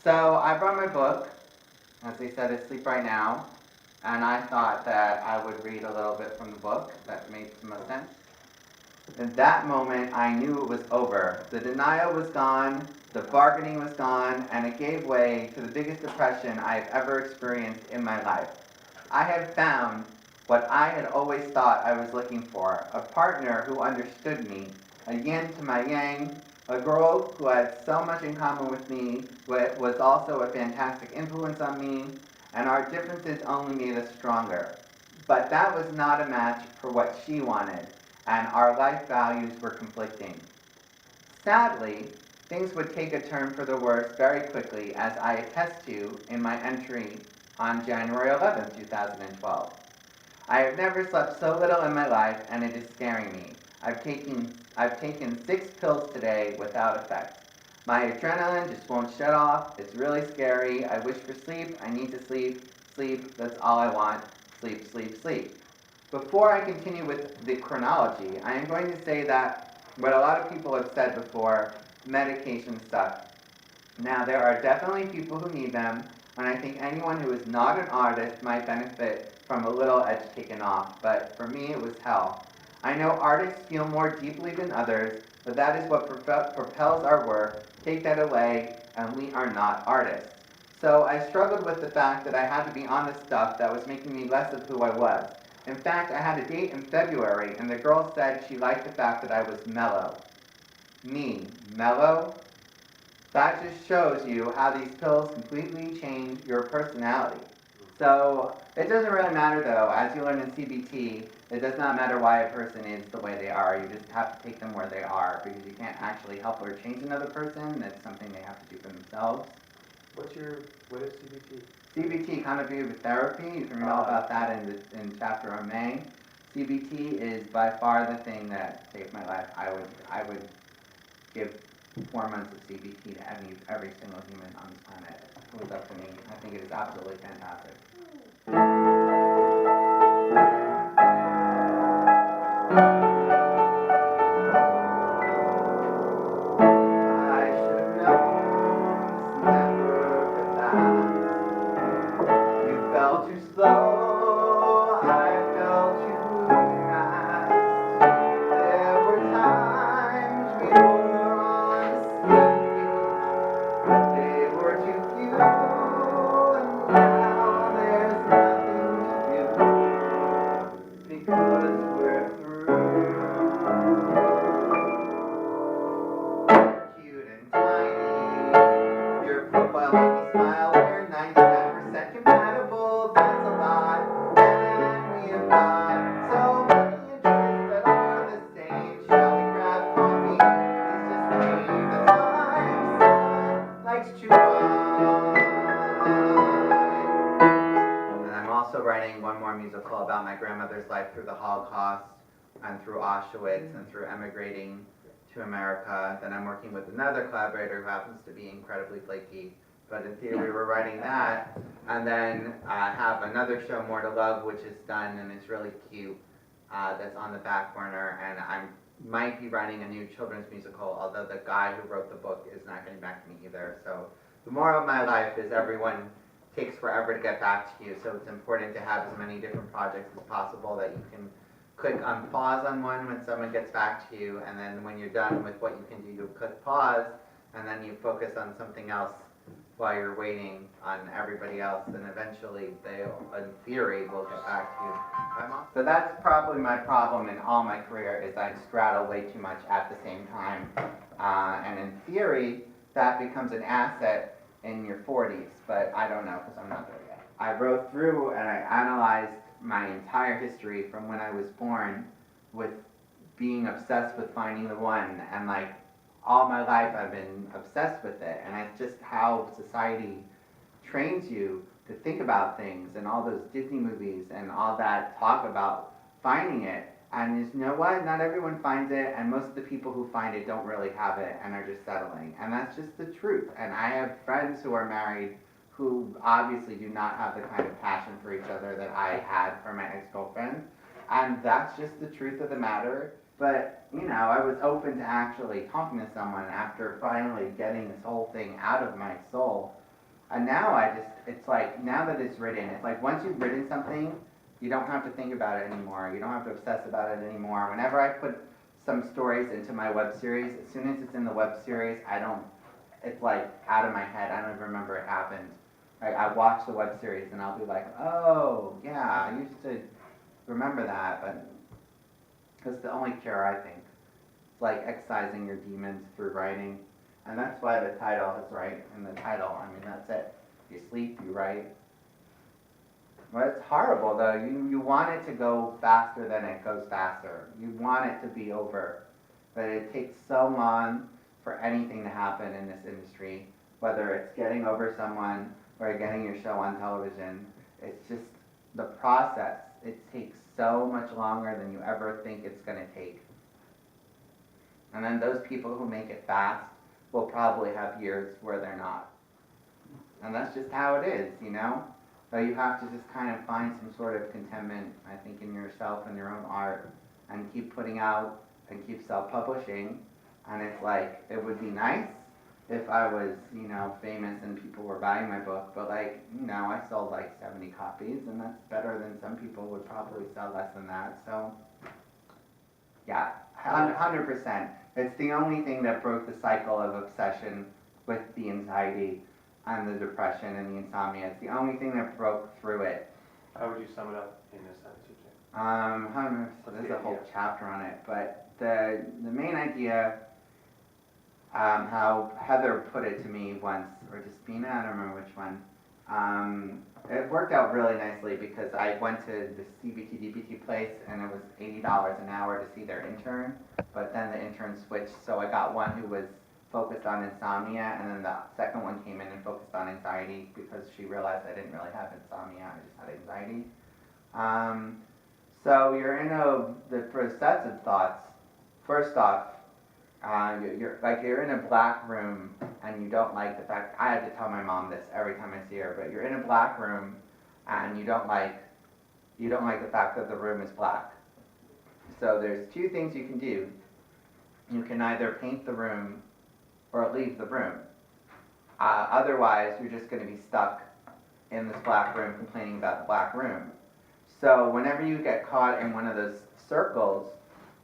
So I brought my book, as they said, asleep right now, and I thought that I would read a little bit from the book. That made some sense. In that moment, I knew it was over. The denial was gone, the bargaining was gone, and it gave way to the biggest depression I've ever experienced in my life. I had found what I had always thought I was looking for, a partner who understood me, a yin to my yang, a girl who had so much in common with me, but was also a fantastic influence on me, and our differences only made us stronger. But that was not a match for what she wanted, and our life values were conflicting. Sadly, things would take a turn for the worse very quickly, as I attest to in my entry on January 11th, 2012. I have never slept so little in my life, and it is scaring me. I've taken 6 pills today without effect. My adrenaline just won't shut off. It's really scary. I wish for sleep. I need to sleep. Sleep, that's all I want. Sleep, sleep, sleep. Before I continue with the chronology, I am going to say that what a lot of people have said before, medications suck. Now, there are definitely people who need them, and I think anyone who is not an artist might benefit from a little edge taken off, but for me it was hell. I know artists feel more deeply than others, but that is what propels our work. Take that away, and we are not artists. So I struggled with the fact that I had to be on the stuff that was making me less of who I was. In fact, I had a date in February, and the girl said she liked the fact that I was mellow. Me, mellow? That just shows you how these pills completely change your personality. So it doesn't really matter though, as you learn in CBT, it does not matter why a person is the way they are, you just have to take them where they are, because you can't actually help or change another person, that's something they have to do for themselves. What is CBT? CBT, cognitive therapy, you can read all about that in chapter on May. CBT is by far the thing that saved my life. I would give 4 months of CBT to every single human on this planet. If it was up to me, I think it is absolutely fantastic. I should know this never could last. You fell too slow, I fell too fast. There were times we were on the but they were too few, and now there's nothing to do, because we're through. Cute and tiny, your profile made me smile. We're 99% compatible, that's a lot, and we have got so many interests that are the same. Shall we grab coffee? Let's just leave the time. Someone likes to wine. And I'm also writing one more musical about my grandmother's life through the Holocaust and through Auschwitz and through emigrating to America. Then I'm working with another collaborator who happens to be incredibly flaky, but in theory we're writing that. And then I have another show, More to Love, which is done and it's really cute, that's on the back burner, and I might be writing a new children's musical, although the guy who wrote the book is not getting back to me either. So the moral of my life is everyone takes forever to get back to you, so it's important to have as many different projects as possible that you can click on pause on one when someone gets back to you, and then when you're done with what you can do, you click pause, and then you focus on something else while you're waiting on everybody else, and eventually they, in theory, will get back to you. So that's probably my problem in all my career, is I straddle way too much at the same time, and in theory, that becomes an asset in your 40s, but I don't know, because I'm not there yet. I wrote through and I analyzed my entire history from when I was born with being obsessed with finding the one, and like all my life I've been obsessed with it, and it's just how society trains you to think about things, and all those Disney movies and all that talk about finding it, and you know what, not everyone finds it, and most of the people who find it don't really have it and are just settling, and that's just the truth. And I have friends who are married who obviously do not have the kind of passion for each other that I had for my ex-girlfriend, and that's just the truth of the matter. But, you know, I was open to actually talking to someone after finally getting this whole thing out of my soul. And now it's like, now that it's written, it's like once you've written something, you don't have to think about it anymore. You don't have to obsess about it anymore. Whenever I put some stories into my web series, as soon as it's in the web series, it's like out of my head. I don't even remember it happened. Like, I watch the web series and I'll be like, oh, yeah, I used to remember that, but it's the only cure, I think. It's like excising your demons through writing. And that's why the title is right in the title. I mean, that's it. You sleep, you write. Well, it's horrible though. You want it to go faster than it goes faster. You want it to be over. But it takes so long for anything to happen in this industry, whether it's getting over someone or getting your show on television. It's just the process. It takes so much longer than you ever think it's going to take. And then those people who make it fast will probably have years where they're not. And that's just how it is, you know? So you have to just kind of find some sort of contentment, I think, in yourself and your own art, and keep putting out and keep self-publishing. And it's like, it would be nice if I was, you know, famous and people were buying my book, but like, you know, I sold like 70 copies, and that's better than some people would probably sell less than that. So, yeah, 100%. It's the only thing that broke the cycle of obsession with the anxiety and the depression and the insomnia. It's the only thing that broke through it. How would you sum it up in a sentence, you think? There's a whole chapter on it, but the main idea, how Heather put it to me once, or Despina, I don't remember which one. It worked out really nicely because I went to the CBT DBT place and it was $80 an hour to see their intern, but then the intern switched, so I got one who was focused on insomnia, and then the second one came in and focused on anxiety because she realized I didn't really have insomnia, I just had anxiety. So you're in for sets of thoughts. First off, you're in a black room and you don't like the fact, I had to tell my mom this every time I see her, but you're in a black room and you don't like the fact that the room is black. So there's two things you can do. You can either paint the room or leave the room. Otherwise, you're just going to be stuck in this black room complaining about the black room. So whenever you get caught in one of those circles,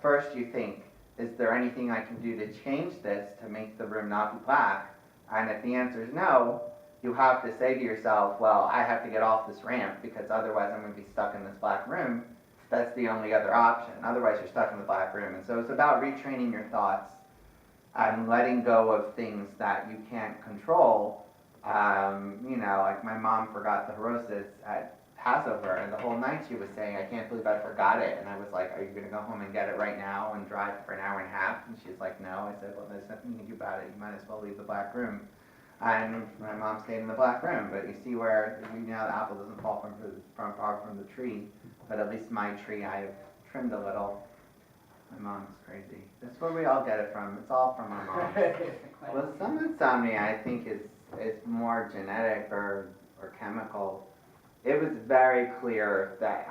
first you think, is there anything I can do to change this to make the room not be black? And if the answer is no, you have to say to yourself, well, I have to get off this ramp because otherwise I'm going to be stuck in this black room. That's the only other option. Otherwise you're stuck in the black room. And so it's about retraining your thoughts and letting go of things that you can't control. You know, like my mom forgot the Harosis at Passover, and the whole night she was saying, I can't believe I forgot it. And I was like, are you going to go home and get it right now and drive for an hour and a half? And she's like, no. I said, well, there's nothing you can do about it. You might as well leave the black room. And my mom stayed in the black room. But you see where, you know, the apple doesn't fall far from the tree. But at least my tree, I have trimmed a little. My mom's crazy. That's where we all get it from. It's all from our moms. Well, some insomnia, I think, is more genetic or chemical. It was very clear that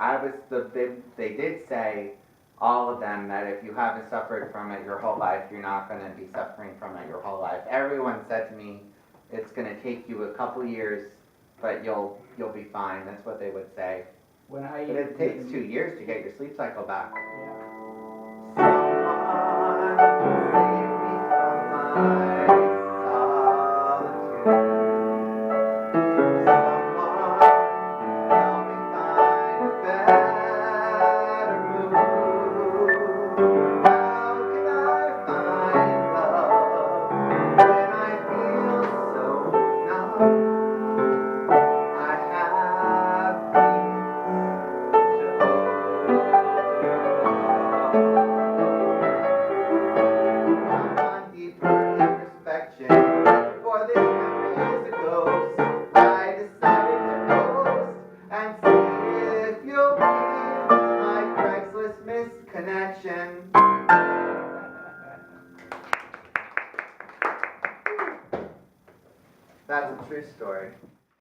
they did say, all of them, that if you haven't suffered from it your whole life, you're not going to be suffering from it your whole life. Everyone said to me, it's going to take you a couple years, but you'll be fine. That's what they would say. But it takes 2 years to get your sleep cycle back. That's a true story.